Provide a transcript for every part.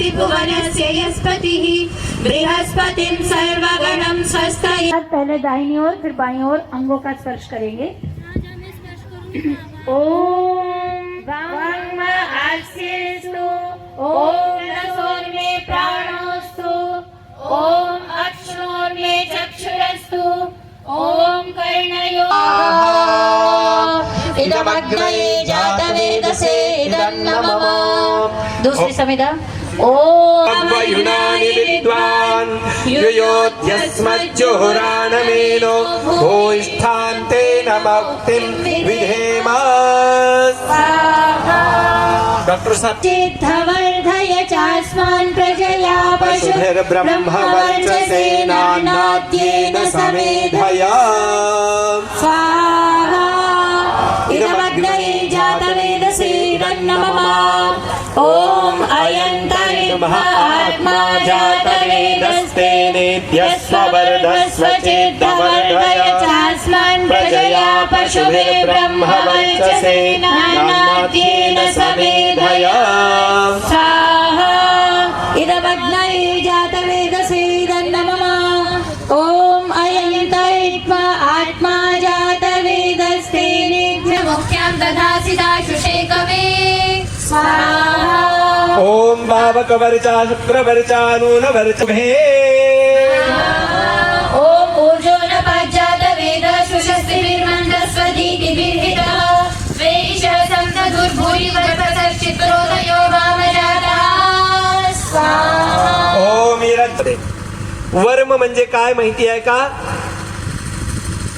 अस्ति भुवनस्य यस्पतिः बृहस्पतिं सर्वगणं स्वस्तये। पहले दाहिनी ओर फिर बाईं ओर अंगों का स्पर्श करेंगे। ओम वांग आस्येस्तु, ओम रसोर्मे प्राणोस्तु, ओम अक्षोर्मे चक्षुरस्तु, ओम कर्णयो इदमग्नये जातवेदसे इदन्नमः। दूसरी समिधा। ओम युनानि विद्वान् युयोध्यस्मज्जुहुराणमेनो भूयिष्ठान्तेन मुक्तिं विधेम। डॉक्टर साहब चिद्धवर्धय चास्मान् प्रजया पशुभिर्ब्रह्मवर्चसेनान्नाद्येन समेधया। स्वाहा इदमग्नये जातवेदसे इदन्नमः। ओम अयन्तरिमः आत्मा जातवेदस्तेनेत्यस्ववर्धस्वचेद्धवर्धय चास्मान् प्रजया पशुभिर्ब्रह्मवर्चसेनान्नाद्येन समेधया। स्वाहा इदमग्नये जातवेदसे इदन्नमः। ओम अयन्तरित्वा आत्मा जातवेदस्तेनेभ्य मुख्यां दधासि दाशुषे कवे। स्वाहा ओम भावकवर्चा शुक्रवर्चा नूनवर्चभे। ओम ऊर्जोनपाज्जातवेदशुषस्तिभिर्मन्दस्वदीतिभिर्हितः स्वेशः समदुर्भूरिवर्पसश्चित्रोदयो वामजातः। स्वाहा ओम वर्म म्हणजे काय माहिती आहे का?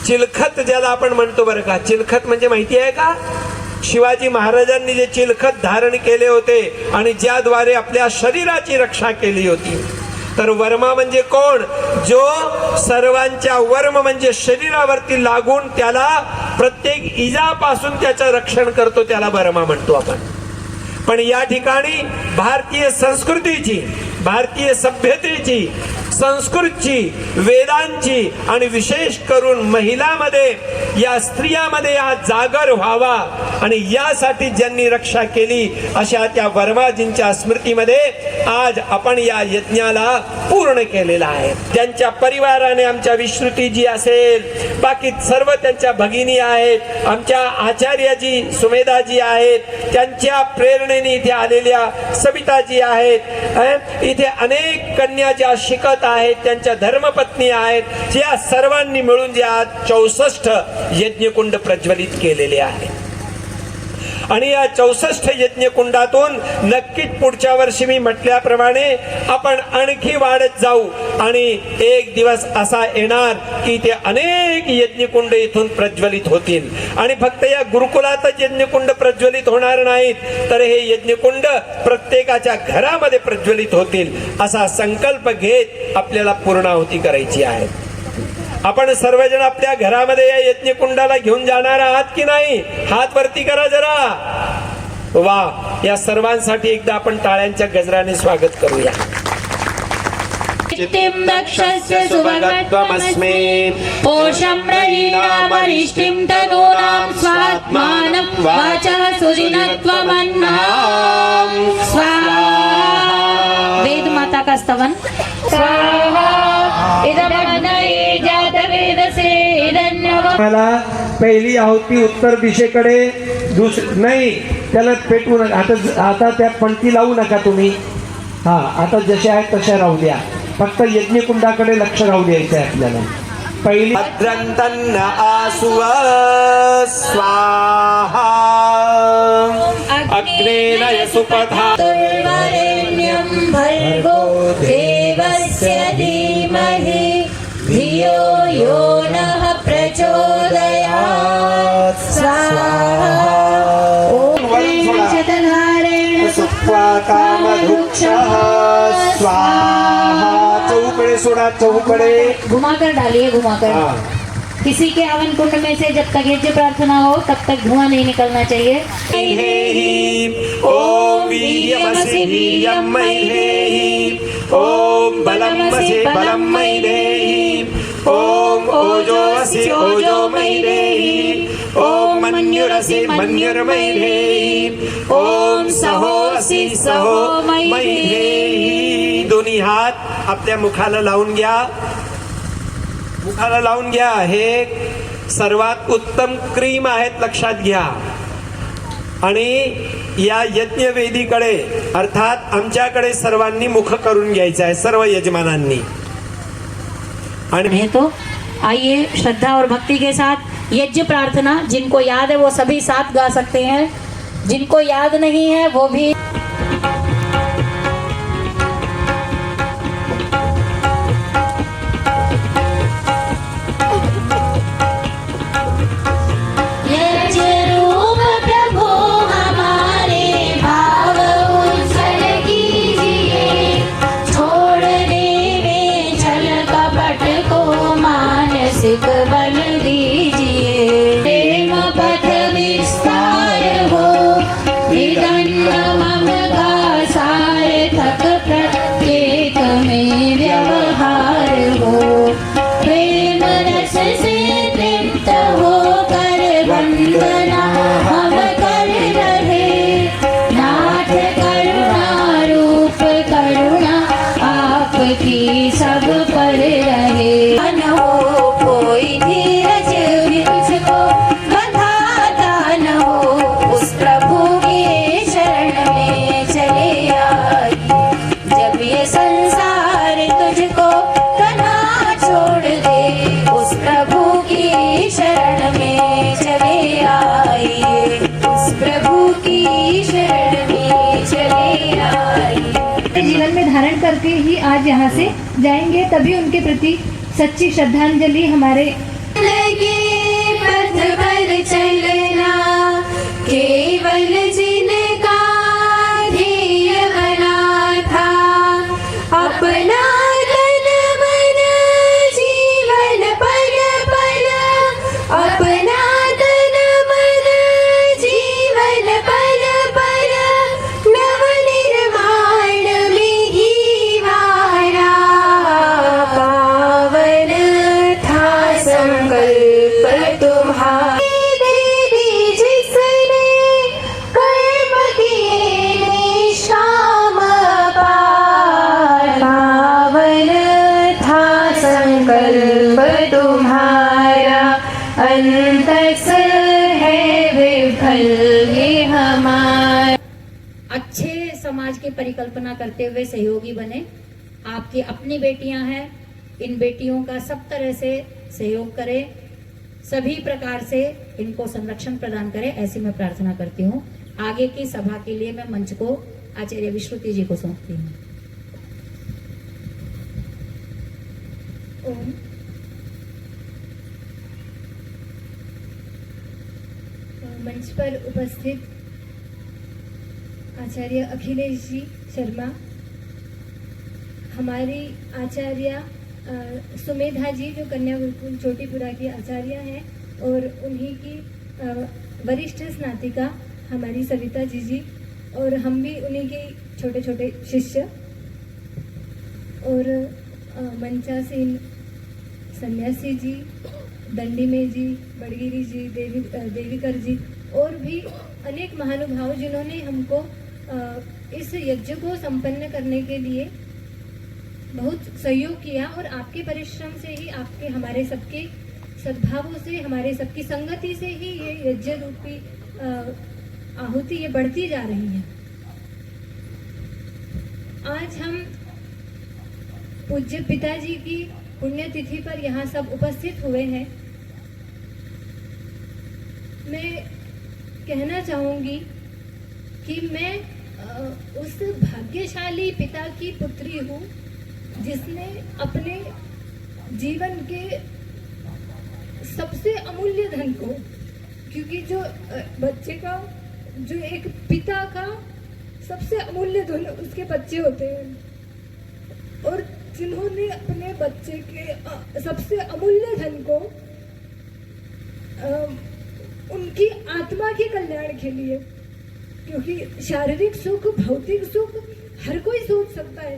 चिलखत ज्याला आपण म्हणतो बरं का. चिलखत म्हणजे माहिती आहे का? शिवाजी महाराजांनी जे चिलखत धारण केले होते आणि ज्याद्वारे आपल्या शरीराची रक्षा केली होती. तर वर्मा म्हणजे कोण? जो सर्वांच्या वर्म म्हणजे शरीरावरती लागून त्याला प्रत्येक इजापासून त्याचं रक्षण करतो, त्याला वर्मा म्हणतो आपण. पण या ठिकाणी भारतीय संस्कृतीची, भारतीय सभ्यतेची, संस्कृतची, वेदांची आणि विशेष करून महिलांमध्ये, या स्त्रियामध्ये हा जागर व्हावा आणि यासाठी ज्यांनी रक्षा केली अशा त्या वर्माजींच्या स्मृतीमध्ये आज आपण या यज्ञाला पूर्ण केलेला आहे. त्यांच्या परिवाराने आमच्या विश्रुतीजी असेल, बाकी सर्व त्यांच्या भगिनी आहेत, आमच्या आचार्याजी सुमेधाजी आहेत, त्यांच्या प्रेरणेने इथे आलेल्या सविताजी आहेत, इथे अनेक कन्या ज्या शिकत आहेत, त्यांच्या धर्मपत्नी आहेत, या सर्वांनी मिळून जे आज 64 यज्ञकुंड प्रज्वलित केलेले आहे. आणि या 64 यज्ञकुंडातून नक्कीच पुढच्या वर्षी मी म्हटल्याप्रमाणे आपण आणखी वाढत जाऊ आणि एक दिवस असा येणार की ते अनेक यज्ञकुंड इथून प्रज्वलित होतील. आणि फक्त या गुरुकुलातच यज्ञकुंड प्रज्वलित होणार नाहीत, तर हे यज्ञकुंड प्रत्येकाच्या घरामध्ये प्रज्वलित होतील असा संकल्प घेत आपल्याला पूर्णाहुती करायची आहे. आपण सर्वजण आपल्या घरामध्ये या यज्ञकुंडाला घेऊन जाणार आहात की नाही? हात वरती करा जरा. वा, या सर्वांसाठी एकदा आपण टाळ्यांच्या गजराने स्वागत करूया. चित्तिं दक्षस्य सुभगत्वमस्मे पोषं प्रहीणामरिष्टिं तनूनां स्वात्मानं वाचः सुजिनत्वमन्नः। स्वाहा वेद माता का स्तवन। स्वाहा इदमग्नये जातवेदसे इदन्नमः। मला पहिली आहुती उत्तर दिशेकडे, नाही त्याला पेटवू नका. आता त्या पणती लावू नका तुम्ही. हा, आता जशा आहेत तशा राहू द्या. फक्त यज्ञकुंडाकडे लक्ष राहू द्यायचं आहे आपल्याला. पहिली भद्रंतन्न आसुव स्वाहा अग्नेन यसुपथा वरेण्यं भर्गो देवस्य धीमहि धियो यो नः प्रचोदयात्। स्वाहा ओम शतधारेण सुप्त्वा कामधुक्षः स्वाहा। चौकडे सोडा, चौकडे घुमाकर डालिए, घुमाकर। किसी के हवन कुंड में से जब तक यज्ञ प्रार्थना हो तब तक धुआं नहीं निकलना चाहिए। ओम वीर्यमसि वीर्यं मयि, ओम बलमसि बलं मयि, ओम ओजोऽसि ओजो मयि, ओम मन्युरसि मन्युर्मयि, ओम सहोऽसि सहो मयि। दोन्ही हात आपल्या मुखाला लावून घ्या. मुखाला लावून घ्या. हे सर्वात उत्तम क्रीम आहेत, लक्षात घ्या. आणि या यज्ञवेदीकडे अर्थात आमच्याकडे सर्वांनी मुख करून घ्यायचं आहे, सर्व यजमानांनी. है तो आइए श्रद्धा और भक्ति के साथ यज्ञ प्रार्थना, जिनको याद है वो सभी साथ गा सकते हैं, जिनको याद नहीं है वो भी. बल दीजिए, प्रेम पथ विस्तार हो, विदंड मम का सार्थक प्रत्येक में व्यवहार हो, प्रेम रस से तृप्त होकर वंदना हम कर रहे, नाथ करुणा रूप करुणा आपकी सब पर रहे. कोई धीरज मुझको बंधाता न हो, उस प्रभु के शरण में चले आई. जब ये संसार तुझको कन्हा छोड़ दे, उस प्रभु की शरण में चले आइए, उस प्रभु की शरण में चले आइए. जीवन में धारण करके ही आज यहाँ से जाएंगे, तभी उनके प्रति सच्ची श्रद्धांजलि हमारे. पथ पर चलना केवल जिनका ध्येय बना था, अपना तन मन जीवन पल पल, अपना तन मन जीवन पल पल, नव निर्माण में ही वारा. पावन था संकल्प तुम्हारा, देवी जिसने कर्म किए निष्काम पार. पावन था संकल्प तुम्हारा, अंतस है विफल ये हमारा. अच्छे समाज की परिकल्पना करते हुए सहयोगी बने. आपकी अपनी बेटियां हैं, इन बेटियों का सब तरह से सहयोग करें, सभी प्रकार से इनको संरक्षण प्रदान करें, ऐसी मैं प्रार्थना करती हूँ. आगे की सभा के लिए मैं मंच को आचार्य विश्रुति जी को सौंपती हूँ. ओम. मंच पर उपस्थित आचार्य अखिलेश जी शर्मा, हमारी आचार्य सुमेधा जी जो कन्या गुरुकुल चोटीपुरा की आचार्य हैं, और उन्हीं की वरिष्ठ स्नातिका हमारी सविता जी, और हम भी उन्हीं के छोटे छोटे शिष्य. और मंचासीन सन्यासी जी, दंडी में जी, बड़गिरी जी, देवीकर जी, और भी अनेक महानुभाव जिन्होंने हमको इस यज्ञ को संपन्न करने के लिए बहुत सहयोग किया. और आपके परिश्रम से ही, आपके हमारे सबके सद्भावों से, हमारे सबकी संगति से ही ये यज्ञ रूपी आहुति ये बढ़ती जा रही है. आज हम पूज्य पिताजी की पुण्यतिथि पर यहाँ सब उपस्थित हुए हैं. मैं कहना चाहूँगी कि मैं उस भाग्यशाली पिता की पुत्री हूँ जिसने अपने जीवन के सबसे अमूल्य धन को, क्योंकि जो बच्चे का, जो एक पिता का सबसे अमूल्य धन उसके बच्चे होते हैं, और जिन्होंने अपने बच्चे के सबसे अमूल्य धन को उनकी आत्मा के कल्याण के लिए, क्योंकि शारीरिक सुख, भौतिक सुख हर कोई सोच सकता है,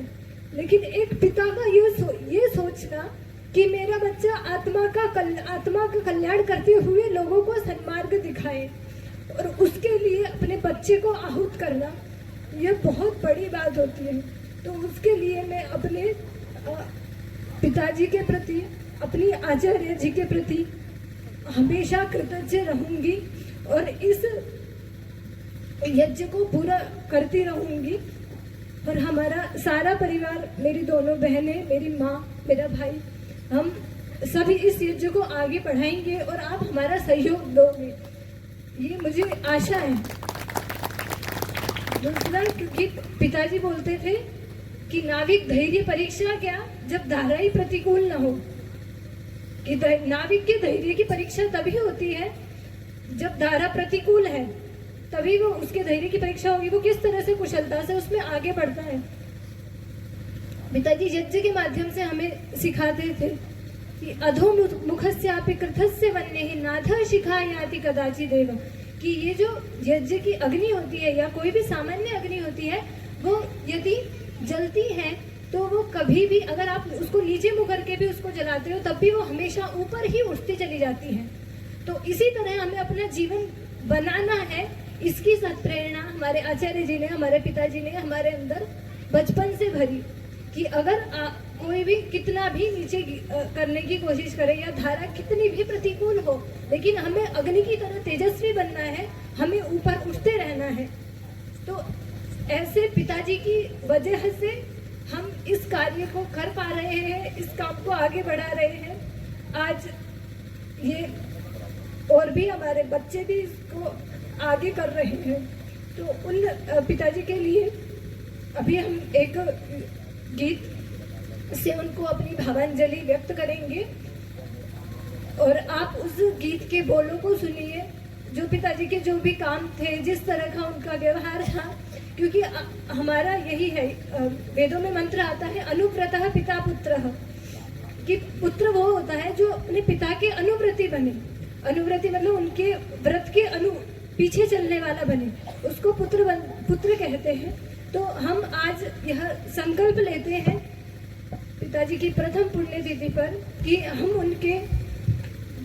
लेकिन एक पिता का ये सोचना कि मेरा बच्चा आत्मा का कल्याण करते हुए लोगों को सन्मार्ग दिखाए और उसके लिए अपने बच्चे को आहूत करना, यह बहुत बड़ी बात होती है. तो उसके लिए मैं अपने पिताजी के प्रति, अपनी आचार्य जी के प्रति हमेशा कृतज्ञ रहूंगी और इस यज्ञ को पूरा करती रहूंगी। और हमारा सारा परिवार, मेरी दोनों बहनें, मेरी माँ, मेरा भाई, हम सभी इस यज्ञ को आगे बढ़ाएंगे और आप हमारा सहयोग दोगे, ये मुझे आशा है। दूसरा, क्योंकि पिताजी बोलते थे कि नाविक धैर्य परीक्षा क्या जब धारा ही प्रतिकूल न हो, कि नाविक के धैर्य की परीक्षा तभी होती है जब धारा प्रतिकूल है, तभी वो उसके धैर्य की परीक्षा होगी, वो किस तरह से कुशलता से उसमें आगे बढ़ता है। पिताजी यज्ञ के माध्यम से हमें सिखाते थे कि अधोमुखस्यापि कृतस्य वन्येः नाथः शिखायाति कदाचिदेव, कि ये जो यज्ञ की अग्नि होती है या कोई भी सामान्य अग्नि होती है, वो यदि जलती है तो वो कभी भी, अगर आप उसको नीचे मुँह करके भी उसको जलाते हो तब भी वो हमेशा ऊपर ही उठती चली जाती है। तो इसी तरह हमें अपना जीवन बनाना है। इसकी सत्प्रेरणा हमारे आचार्य जी ने, हमारे पिताजी ने हमारे अंदर बचपन से भरी कि अगर कोई भी कितना भी नीचे करने की कोशिश करे या धारा कितनी भी प्रतिकूल हो, लेकिन हमें अग्नि की तरह तेजस्वी बनना है, हमें ऊपर उठते रहना है। तो ऐसे पिताजी की वजह से हम इस कार्य को कर पा रहे हैं, इस काम को आगे बढ़ा रहे हैं। आज ये और भी हमारे बच्चे भी इसको आगे कर रहे हैं। तो उन पिताजी के लिए अभी हम एक गीत से उनको अपनी भावांजलि व्यक्त करेंगे और आप उस गीत के बोलों को सुनिए। जो पिताजी के जो भी काम थे, जिस तरह का उनका व्यवहार था, क्योंकि हमारा यही है, वेदों में मंत्र आता है अनुव्रतः पिता पुत्रः, कि पुत्र वो होता है जो अपने पिता के अनुव्रती बने। अनुव्रती मतलब उनके व्रत के पीछे चलने वाला बने, उसको पुत्र कहते हैं। तो हम आज यह संकल्प लेते हैं पिताजी की प्रथम पुण्यतिथि पर कि हम उनके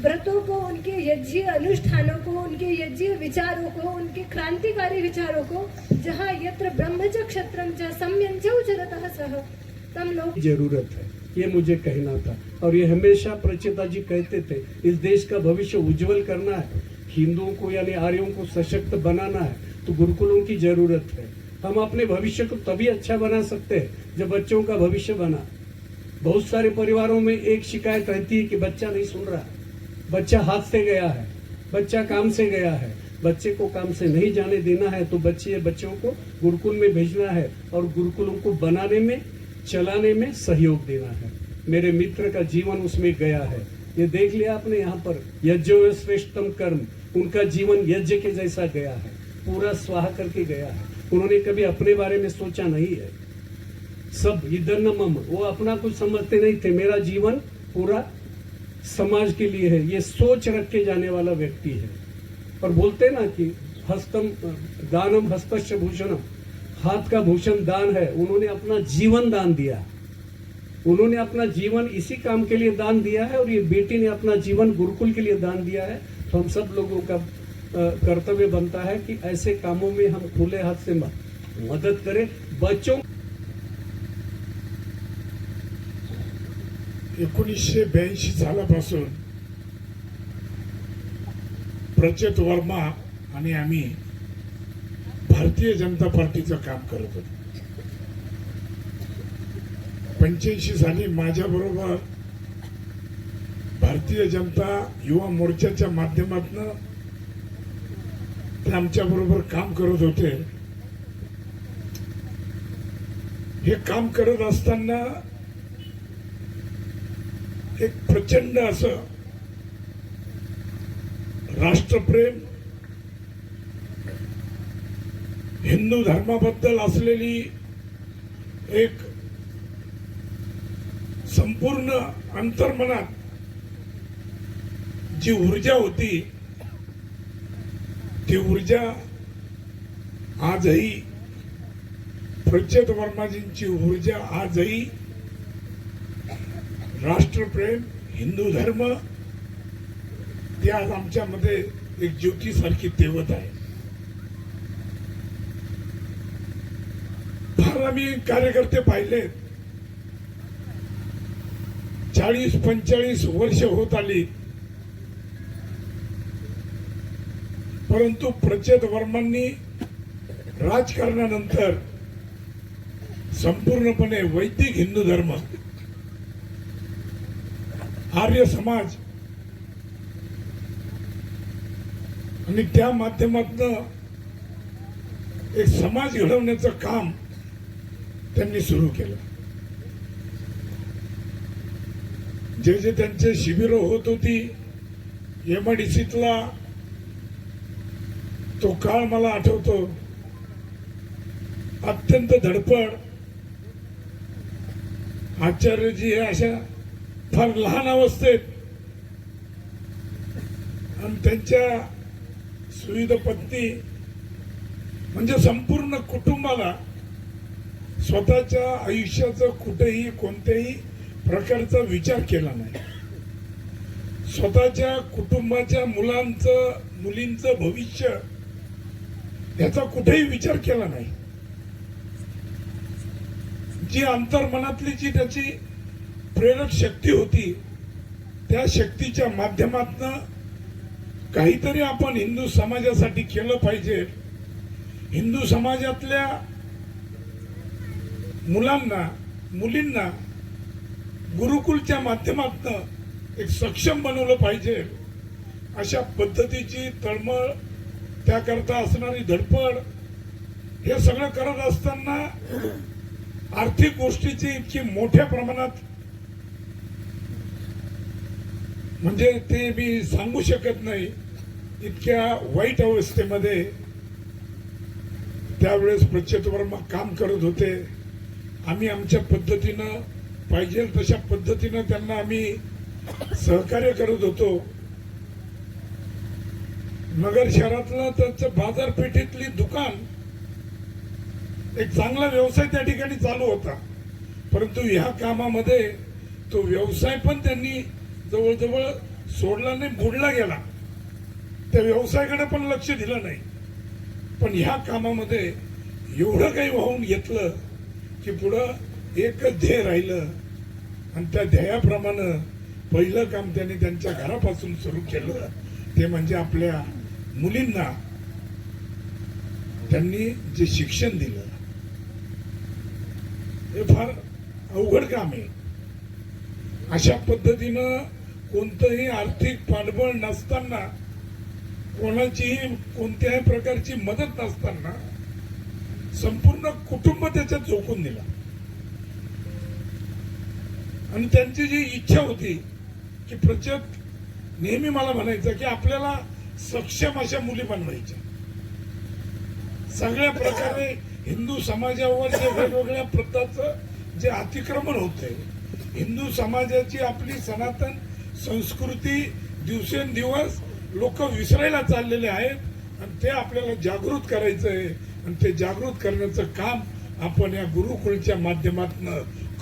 व्रतों को, उनके यज्ञीय अनुष्ठानों को, उनके यज्ञीय विचारों को, उनके क्रांतिकारी विचारों को, जहाँ यत्र ब्रह्म च क्षत्रम च सम्यं च उचरतः सह तम लोग जरूरत है, ये मुझे कहना था। और ये हमेशा प्रचेता जी कहते थे, इस देश का भविष्य उज्जवल करना है, हिंदुओं को यानी आर्यों को सशक्त बनाना है, तो गुरुकुलों की जरूरत है। हम अपने भविष्य को तभी अच्छा बना सकते हैं जब बच्चों का भविष्य बना। बहुत सारे परिवारों में एक शिकायत रहती है कि बच्चा नहीं सुन रहा, बच्चा हाथ से गया है, बच्चा काम से गया है। बच्चे को काम से नहीं जाने देना है तो बच्चों को गुरुकुल में भेजना है और गुरुकुलों को बनाने में, चलाने में सहयोग देना है। मेरे मित्र का जीवन उसमें गया है, ये देख लिया आपने। यहाँ पर यज्ञो श्रेष्ठतम कर्म, उनका जीवन यज्ञ के जैसा गया है, पूरा स्वाहा करके गया है। उन्होंने कभी अपने बारे में सोचा नहीं है, सब इधर मम, वो अपना कुछ समझते नहीं थे। मेरा जीवन पूरा समाज के लिए है, ये सोच रख के जाने वाला व्यक्ति है। और बोलते ना कि हस्तम दानम हस्तस्य भूषणम, हाथ का भूषण दान है। उन्होंने अपना जीवन दान दिया, उन्होंने अपना जीवन इसी काम के लिए दान दिया है। और ये बेटी ने अपना जीवन गुरुकुल के लिए दान दिया है। तो हम सब लोगों का कर्तव्य बनता है कि ऐसे कामों में हम खुले हाथ से मदद करें। बच्चों 1982 सालापासून प्रचेत वर्मा आणि आम्ही भारतीय जनता पार्टीचं काम करत होतो। 85 साली माझ्या बरोबर भारतीय जनता युवा मोर्चाच्या माध्यमातून ते आमच्या बरोबर काम करत होते। हे काम करत असताना एक प्रचंड असं राष्ट्रप्रेम, हिंदू धर्माबद्दल असलेली एक संपूर्ण अंतर्मनात जी ऊर्जा होती, ती ऊर्जा आजही प्रचेत वर्माजींची ऊर्जा आजही राष्ट्रप्रेम, हिंदू धर्म, ती आज आमच्यामध्ये एक ज्योतीसारखी तेवत आहे। फार आम्ही कार्यकर्ते पाहिले, 40-45 वर्ष होत आली, परंतु प्रचेत वर्मांनी राजकारणानंतर संपूर्णपणे वैदिक हिंदू धर्म, आर्य समाज आणि त्या माध्यमातून एक समाज घडवण्याचं काम त्यांनी सुरू केलं. जे जे त्यांचे शिबिर होत होती MIDCतला, तो काळ मला आठवतो. अत्यंत धडपड. आचार्यजी हे अशा फार लहान अवस्थेत आणि त्यांच्या सुविध पत्नी म्हणजे संपूर्ण कुटुंबाला स्वतःच्या आयुष्याचा कुठेही कोणत्याही प्रकारचा विचार केला नाही. स्वतःच्या कुटुंबाच्या मुलांचं मुलींचं भविष्य याचा कुठेही विचार केला नाही. जी अंतर्मनातली जी त्याची प्रेरक शक्ती होती, त्या शक्तीच्या माध्यमातून काहीतरी आपण हिंदू समाजासाठी केलं पाहिजे. हिंदू समाजातल्या मुलांना मुलींना गुरुकुलच्या माध्यमातून एक सक्षम बनवलं पाहिजे. अशा पद्धतीची तळमळ, त्याकरता असणारी धडपड, हे सगळं करत असताना आर्थिक गोष्टीची इतकी मोठ्या प्रमाणात म्हणजे ते मी सांगू शकत नाही, इतक्या वाईट अवस्थेमध्ये त्यावेळेस प्रचेत वर्मा काम करत होते. आम्ही आमच्या पद्धतीनं पाहिजे तशा पद्धतीनं त्यांना आम्ही सहकार्य करत होतो. नगर शहरातलं त्यांचं बाजारपेठेतली दुकान एक चांगला व्यवसाय त्या ठिकाणी चालू होता, परंतु ह्या कामामध्ये तो व्यवसाय पण त्यांनी जवळजवळ सोडला नाही, बुडला गेला. त्या व्यवसायाकडे पण लक्ष दिलं नाही. पण ह्या कामामध्ये एवढं काही वाहून घेतलं की पुढं एकच ध्येय राहिलं आणि त्या ध्येयाप्रमाणे पहिलं काम त्यांनी त्यांच्या घरापासून सुरू केलं, ते म्हणजे आपल्या मुलींना त्यांनी जे शिक्षण दिलं. हे फार अवघड काम आहे. अशा पद्धतीनं कोणतंही आर्थिक पाठबळ नसताना, कोणाचीही कोणत्याही प्रकारची मदत नसताना संपूर्ण कुटुंब त्याच्यात झोकून दिला. आणि त्यांची जी इच्छा होती की प्रचेत नेहमी मला म्हणायचं की आपल्याला सक्षम अशा मुली बनवायच्या. सगळ्या प्रकारे हिंदू समाजावर जे वेगवेगळ्या प्रकारचं जे अतिक्रमण होते, हिंदू समाजाची आपली सनातन संस्कृती दिवसेंदिवस लोक विसरायला चाललेले आहेत आणि ते आपल्याला जागृत करायचं आहे. आणि ते जागृत करण्याचं काम आपण या गुरुकुलच्या माध्यमातून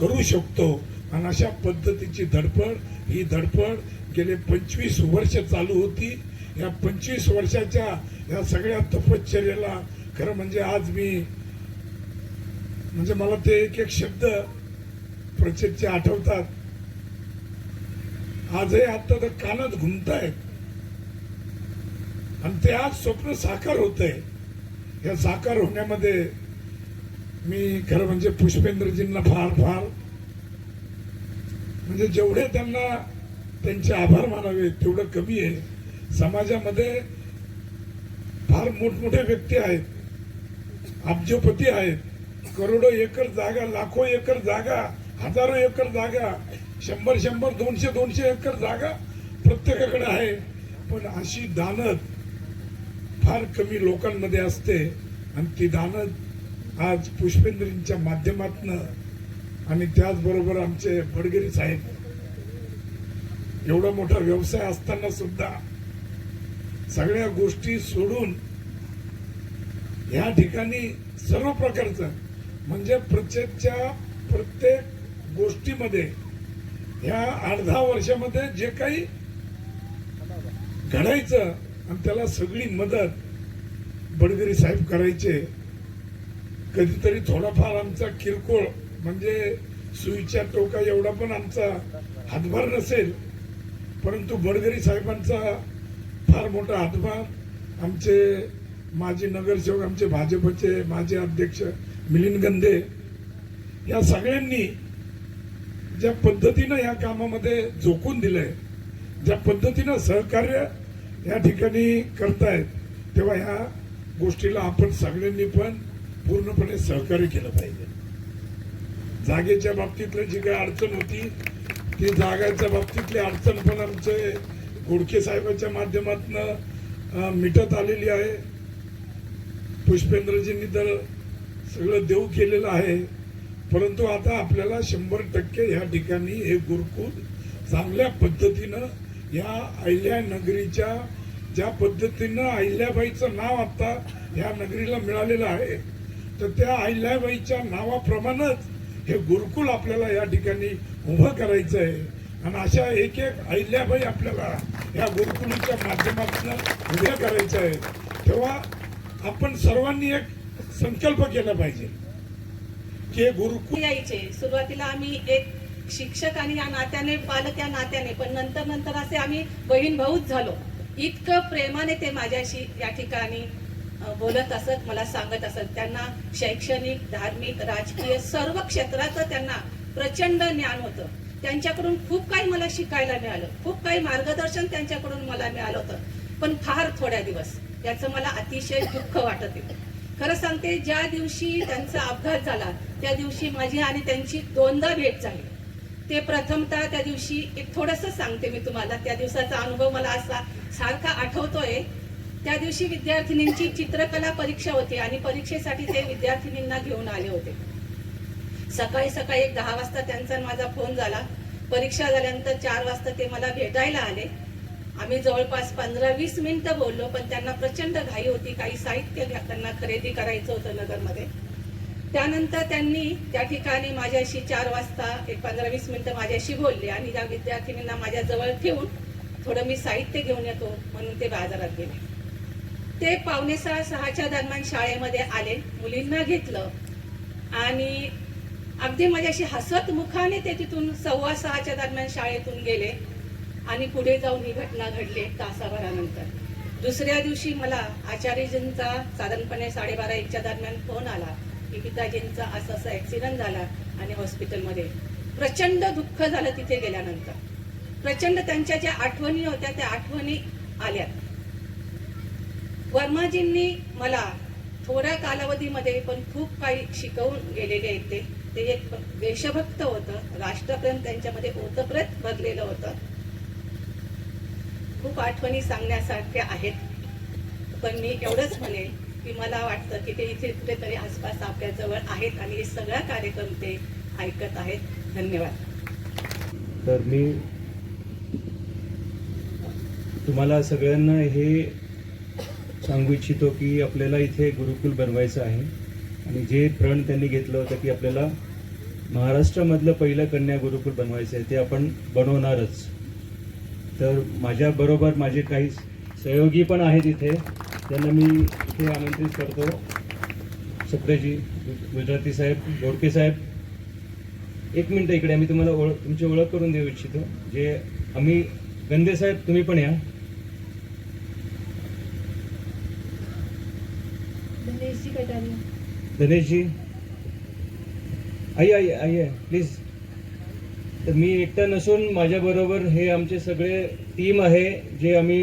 करू शकतो. आणि अशा पद्धतीची धडपड, ही धडपड गेले 25 वर्ष चालू होती. या 25 वर्षाच्या या सगळ्या तपश्चर्याला खरं म्हणजे आज मी म्हणजे मला ते एक एक शब्द प्रचेतचे आठवतात. आजही आता तर कानात घुमतायत आणि ते आज स्वप्न साकार होत आहे. या साकार होण्यामध्ये मी खरं म्हणजे पुष्पेंद्रजींना फार फार म्हणजे जेवढे त्यांना त्यांचे आभार मानावे तेवढं कमी आहे. समाजामध्ये फार मोठमोठे व्यक्ती आहेत, अब्जोपती आहेत, करोडो एकर जागा, लाखो एकर जागा, हजारो एकर जागा, 100 200 एकर जागा प्रत्येकाकडे आहे. पण अशी दानत फार कमी लोकांमध्ये असते. आणि ती दानत आज पुष्पेंद्रजींच्या माध्यमातून आणि त्याचबरोबर आमचे बडगिरी साहेब, एवढा मोठा व्यवसाय असताना सुद्धा सगळ्या गोष्टी सोडून या ठिकाणी सर्व प्रकारचं म्हणजे प्रचेतच्या प्रत्येक गोष्टीमध्ये ह्या 8-10 वर्षामध्ये जे काही घडायचं आणि त्याला सगळी मदत बडगिरी साहेब करायचे. कधीतरी थोडाफार आमचा किरकोळ म्हणजे सुईच्या टोका एवढा पण आमचा हातभार नसेल, परंतु गडकरी साहेबांचा फार मोठा हातभार, आमचे माजी नगरसेवक, आमचे भाजपचे माजी अध्यक्ष मिलिंद गंधे, या सगळ्यांनी ज्या पद्धतीनं या कामामध्ये झोकून दिलंय, ज्या पद्धतीनं सहकार्य या ठिकाणी करतायत, तेव्हा ह्या गोष्टीला आपण सगळ्यांनी पण पूर्णपणे सहकार्य केलं पाहिजे. जागेच्या बाबतीतलं जी काही अडचण होती, ती जागाच्या बाबतीतली अडचण पण आमचे घोडके साहेबांच्या माध्यमातून मिटत आलेली आहे. पुष्पेंद्रजींनी तर सगळं देऊ केलेलं आहे, परंतु आता आपल्याला 100% ह्या ठिकाणी हे गुरुकुल चांगल्या पद्धतीनं या अहिल्यानगरीच्या ज्या पद्धतीनं अहिल्याबाईचं नाव आता या नगरीला मिळालेलं आहे, तर त्या अहिल्याबाईच्या नावाप्रमाणेच हे गुरुकुल आपल्याला या ठिकाणी उभं करायचं आहे. आणि अशा एक एक अहिल्याबाई आपल्याला या गुरुकुलाच्या माध्यमातून उभ्या करायच्या आहे. तेव्हा आपण सर्वांनी एक संकल्प केला पाहिजे की हे गुरुकुल यायचे. सुरुवातीला आम्ही एक शिक्षक आणि या नात्याने, पालक या नात्याने, पण नंतर असे आम्ही बहीण भाऊच झालो. इतकं प्रेमाने ते माझ्याशी या ठिकाणी बोलत असत, मला सांगत असत. त्यांना शैक्षणिक, धार्मिक, राजकीय सर्व क्षेत्राचं त्यांना प्रचंड ज्ञान होतं. त्यांच्याकडून खूप काही मला शिकायला मिळालं, खूप काही मार्गदर्शन त्यांच्याकडून मला मिळालं होतं, पण फार थोड्या दिवस. याचं मला अतिशय दुःख वाटत आहे. खरं सांगते, ज्या दिवशी त्यांचा अपघात झाला त्या दिवशी माझी आणि त्यांची 2दा भेट झाली. ते प्रथमतः त्या दिवशी एक थोडंसं सांगते मी तुम्हाला. त्या दिवसाचा अनुभव मला असा सारखा आठवतोय. त्या दिवशी विद्यार्थिनींची चित्रकला परीक्षा होती आणि परीक्षेसाठी ते विद्यार्थिनींना घेऊन आले होते. सकाळी सकाळी एक 10 वाजता त्यांचा माझा फोन झाला. परीक्षा झाल्यानंतर 4 वाजता ते मला भेटायला आले. आम्ही जवळपास 15-20 मिनिटं बोललो, पण त्यांना प्रचंड घाई होती. काही साहित्य त्यांना खरेदी करायचं होतं नगरमध्ये. त्यानंतर त्यांनी त्या ठिकाणी माझ्याशी 4 वाजता एक 15-20 मिनिटं माझ्याशी बोलले आणि त्या विद्यार्थिनींना माझ्या जवळ ठेवून थोडं मी साहित्य घेऊन येतो म्हणून ते बाजारात गेले. ते 5:45-6च्या दरम्यान शाळेमध्ये आले, मुलींना घेतलं आणि अगदी माझ्याशी हसत मुखाने ते तिथून 5:15च्या दरम्यान शाळेतून गेले आणि पुढे जाऊन ही घटना घडली तासाभरानंतर. दुसऱ्या दिवशी मला आचार्यजींचा साधारणपणे 12:30-1च्या दरम्यान फोन आला की पिताजींचा असा ऍक्सिडेंट झाला आणि हॉस्पिटलमध्ये. प्रचंड दुःख झालं तिथे गेल्यानंतर. प्रचंड त्यांच्या ज्या आठवणी होत्या त्या आठवणी आल्या. वर्माजींनी मला थोड्या कालावधीमध्ये पण खूप काही शिकवून गेलेले आहेत. ते एक देशभक्त होतं, राष्ट्रप्रेम त्यांच्यामध्ये ओतप्रेत भरलेलं होतं. खूप आठवणी सांगण्यासारख्या आहेत, पण मी एवढंच म्हणेल की मला वाटतं की ते इथे कुठेतरी आसपास आपल्या जवळ आहेत आणि हे सगळा कार्यक्रम ते ऐकत आहेत. धन्यवाद. तर मी तुम्हाला सगळ्यांना हे सांगू इच्छितो की आपल्याला इथे गुरुकुल बनवायचं आहे आणि जे प्रण त्यांनी घेतलं होतं की आपल्याला महाराष्ट्रामधलं पहिलं कन्या गुरुकुल बनवायचं आहे, ते आपण बनवणारच. तर माझ्याबरोबर माझे काही सहयोगी पण आहेत इथे, त्यांना मी इथे आमंत्रित करतो. सप्रेजी, गुजराती साहेब, घोडके साहेब, 1 मिनिट इकडे. आम्ही तुम्हाला तुमची ओळख करून देऊ इच्छितो. जे आम्ही, गंधे साहेब तुम्ही पण या. दिनेशजी कटारिया. दिनेशजी आई प्लीज. तर मी एकटा नसून माझ्याबरोबर हे आमचे सगळे टीम आहे, जे आम्ही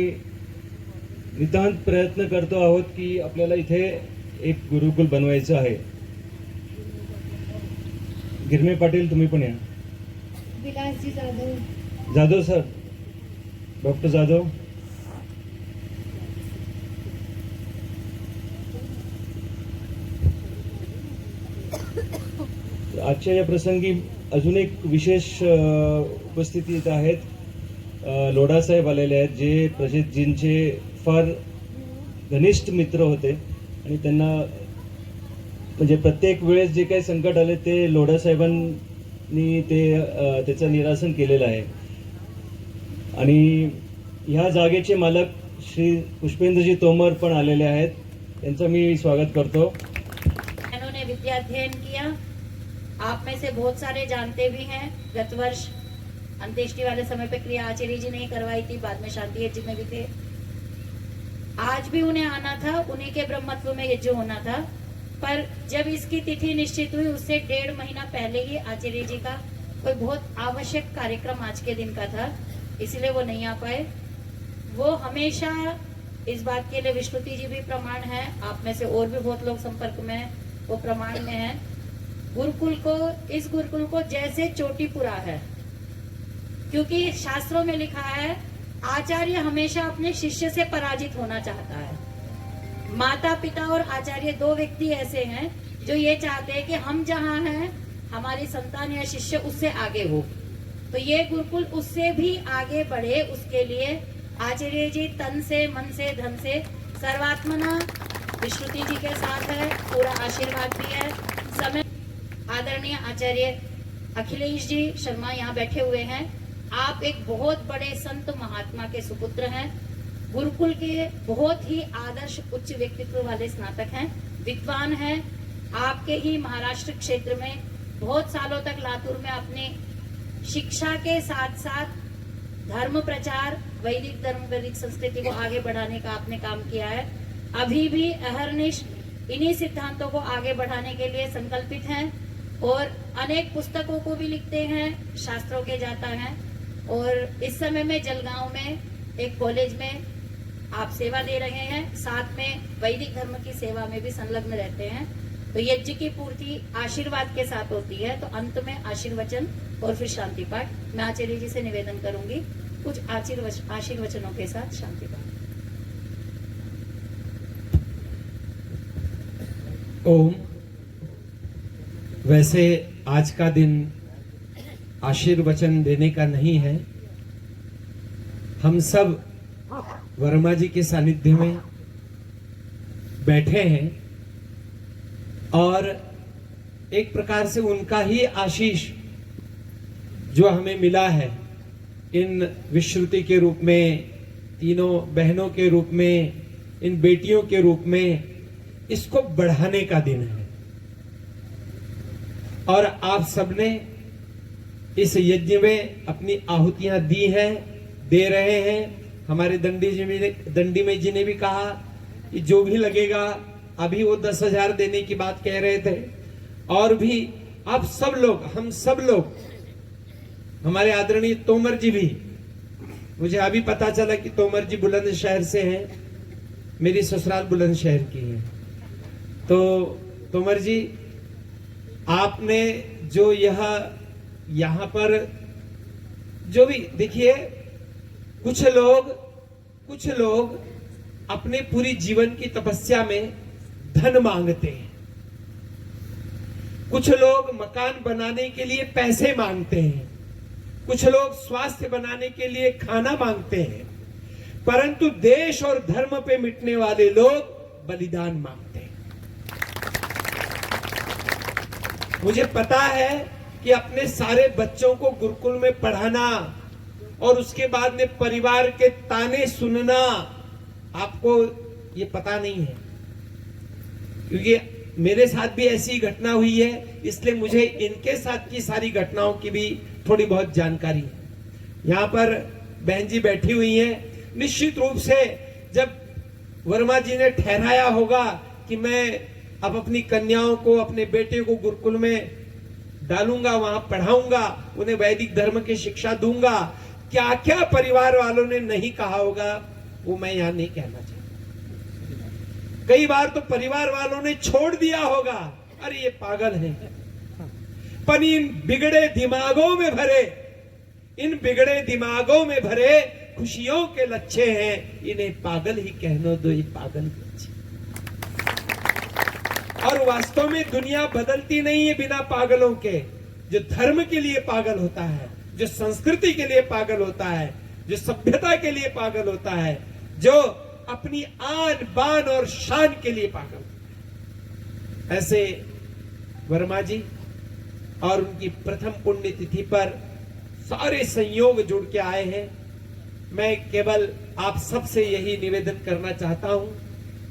नितांत प्रयत्न करतो आहोत की आपल्याला इथे एक गुरुकुल बनवायचं आहे. गिरमे पाटील तुम्ही पण या. विलासजी जाधव. Jadhav sir, doctor Jadhav. आजच्या या प्रसंगी अजून एक विशेष उपस्थितीत आहेत. लोढासाहेब आलेले आहेत, जे प्रजितजींचे फार घनिष्ठ मित्र होते आणि त्यांना म्हणजे प्रत्येक वेळेस जे काही संकट आले ते लोढासाहेबांनी त्याचं निरासन केलेलं आहे. आणि ह्या जागेचे मालक श्री पुष्पेंद्रजी तोमर पण आलेले आहेत, त्यांचं मी स्वागत करतो. विद्या अध्ययन किया। आप में से बहुत सारे जानते भी हैं, गत वर्ष अंत्येष्टि वाले समय पे क्रिया आचार्य जी ने ही करवाई थी, बाद में शांति यज्ञ में भी थे। आज भी उन्हें आना था, उन्हीं के ब्रह्मत्व में यज्ञ होना था, पर जब इसकी तिथि निश्चित हुई उससे 1.5 महीना पहले ही आचार्य जी का कोई बहुत आवश्यक कार्यक्रम आज के दिन का था, इसलिए वो नहीं आ पाए। वो हमेशा इस बात के लिए विष्णुति जी भी प्रमाण है, आप में से और भी बहुत लोग संपर्क में हैं, वो प्रमाण में है। गुरुकुल को, इस गुरुकुल को जैसे चोटीपुरा है, क्योंकि शास्त्रों में लिखा है आचार्य हमेशा अपने शिष्य से पराजित होना चाहता है। माता पिता और आचार्य 2 व्यक्ति ऐसे हैं जो ये चाहते हैं कि हम जहाँ हैं हमारी संतान या शिष्य उससे आगे हो, तो ये गुरुकुल उससे भी आगे बढ़े, उसके लिए आचार्य जी तन से, मन से, धन से, सर्वात्मना विष्णुति जी के साथ है, पूरा आशीर्वाद भी है। समय आदरणीय आचार्य अखिलेश जी शर्मा यहाँ बैठे हुए हैं। आप एक बहुत बड़े संत महात्मा के सुपुत्र हैं, गुरुकुल के बहुत ही आदर्श उच्च व्यक्तित्व वाले स्नातक हैं, विद्वान हैं। आपके ही महाराष्ट्र क्षेत्र में बहुत सालों तक लातूर में अपने शिक्षा के साथ साथ धर्म प्रचार, वैदिक धर्म, वैदिक संस्कृति को आगे बढ़ाने का आपने काम किया है। अभी भी अहर्निश इन्हीं सिद्धांतों को आगे बढ़ाने के लिए संकल्पित हैं और अनेक पुस्तकों को भी लिखते हैं, शास्त्रों के जाता है। और इस समय में जलगांव में एक कॉलेज में आप सेवा दे रहे हैं, साथ में वैदिक धर्म की सेवा में भी संलग्न रहते हैं। तो यज्ञ की पूर्ति आशीर्वाद के साथ होती है, तो अंत में आशीर्वचन और फिर शांति पाठ। मैं आचार्य जी से निवेदन करूंगी कुछ आशीर्वचनों के साथ शांति पाठ। ओम। वैसे आज का दिन आशीर्वचन देने का नहीं है, हम सब वर्मा जी के सानिध्य में बैठे हैं और एक प्रकार से उनका ही आशीष जो हमें मिला है इन विश्रुति के रूप में, तीनों बहनों के रूप में, इन बेटियों के रूप में, इसको बढ़ाने का दिन है। और आप सबने इस यज्ञ में अपनी आहुतियां दी हैं, दे रहे हैं। हमारे दंडी में जी ने भी कहा कि जो भी लगेगा, अभी वो 10,000 देने की बात कह रहे थे, और भी आप सब लोग, हम सब लोग, हमारे आदरणीय तोमर जी भी, मुझे अभी पता चला कि तोमर जी बुलंदशहर से हैं, मेरी ससुराल बुलंदशहर की है। तो तोमर जी, आपने जो यहाँ पर जो भी देखिए, कुछ लोग अपने पूरी जीवन की तपस्या में धन मांगते हैं, कुछ लोग मकान बनाने के लिए पैसे मांगते हैं, कुछ लोग स्वास्थ्य बनाने के लिए खाना मांगते हैं, परंतु देश और धर्म पे मिटने वाले लोग बलिदान मांगते हैं। मुझे पता है कि अपने सारे बच्चों को गुरुकुल में पढ़ाना और उसके बाद में परिवार के ताने सुनना, आपको ये पता नहीं है, क्योंकि मेरे साथ भी ऐसी घटना हुई है, इसलिए मुझे इनके साथ की सारी घटनाओं की भी थोड़ी बहुत जानकारी है। यहाँ पर बहन जी बैठी हुई हैं, निश्चित रूप से जब वर्मा जी ने ठहराया होगा कि मैं अब अपनी कन्याओं को, अपने बेटे को गुरुकुल में डालूंगा, वहां पढ़ाऊंगा, उन्हें वैदिक धर्म की शिक्षा दूंगा, क्या क्या परिवार वालों ने नहीं कहा होगा, वो मैं यहाँ नहीं कहना चाहता। कई बार तो परिवार वालों ने छोड़ दिया होगा, अरे ये पागल है। पर इन बिगड़े दिमागों में भरे खुशियों के लच्छे हैं, इन्हें पागल ही कहने दो, ये पागल ही अच्छे। और वास्तव में दुनिया बदलती नहीं है बिना पागलों के। जो धर्म के लिए पागल होता है, जो संस्कृति के लिए पागल होता है, जो सभ्यता के लिए पागल होता है, जो अपनी आन बान और शान के लिए पागल होता है, ऐसे वर्मा जी और उनकी प्रथम पुण्यतिथि पर सारे संयोग जुड़ के आए हैं। मैं केवल आप सबसे यही निवेदन करना चाहता हूं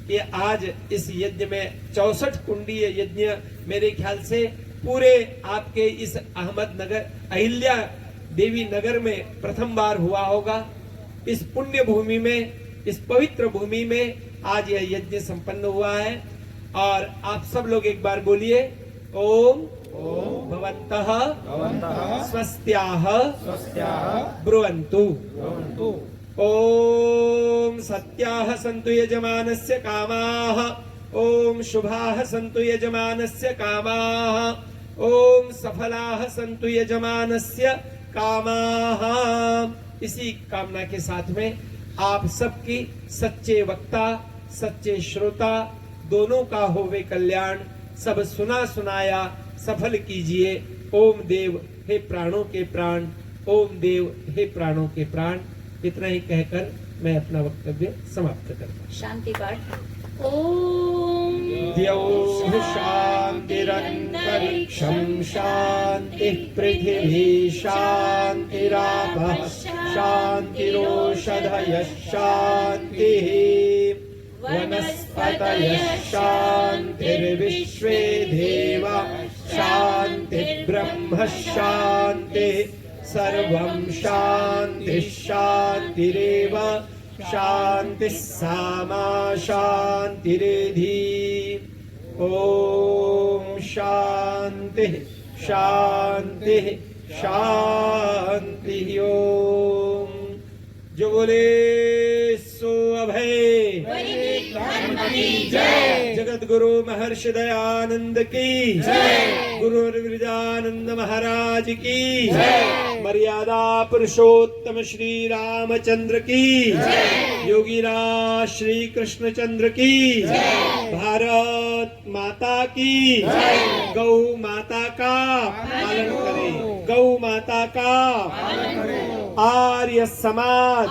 कि आज इस यज्ञ में 64 कुंडीय यज्ञ मेरे ख्याल से पूरे आपके इस अहमदनगर अहिल्या देवी नगर में प्रथम बार हुआ होगा। इस पुण्य भूमि में, इस पवित्र भूमि में आज यह यज्ञ संपन्न हुआ है। और आप सब लोग एक बार बोलिए, ओम भवन्तः स्वस्त्याः ब्रुवन्तु। ओम सत्याः सन्तु यजमानस्य कामाः, ओम शुभाः सन्तु यजमानस्य कामाः, ओम सफलाः सन्तु यजमानस्य कामाः। इसी कामना के साथ में आप सबकी सच्चे वक्ता, सच्चे श्रोता दोनों का होवे कल्याण, सब सुना सुनाया सफल कीजिए। ओम देव हे प्राणों के प्राण, ओम देव हे प्राणों के प्राण। इतना ही कहकर मैं अपना वक्तव्य समाप्त करता हूँ। शांति पाठ। ओम द्यौः शान्तिरन्तरिक्षं शान्तिः पृथिवी शान्तिरापः शान्तिरोषधयः शान्तिः वनस्पतयः शान्तिर्विश्वे देवा शान्तिर्ब्रह्म शान्तिः सर्वं शान्तिः शान्तिरेव शान्तिः सामा शान्तिरेधि। ओम शान्तिः शान्तिः शान्तिः। ओम जो बोले सो अभय। जगत गुरु महर्षि दयानंद की, गुरु विरजानंद महाराज की, मर्यादा पुरुषोत्तम श्री रामचंद्र की, योगीराज श्री कृष्णचंद्र की, भारत माता की, गौ माता का पालन करें, गौ माता का आर्य समाज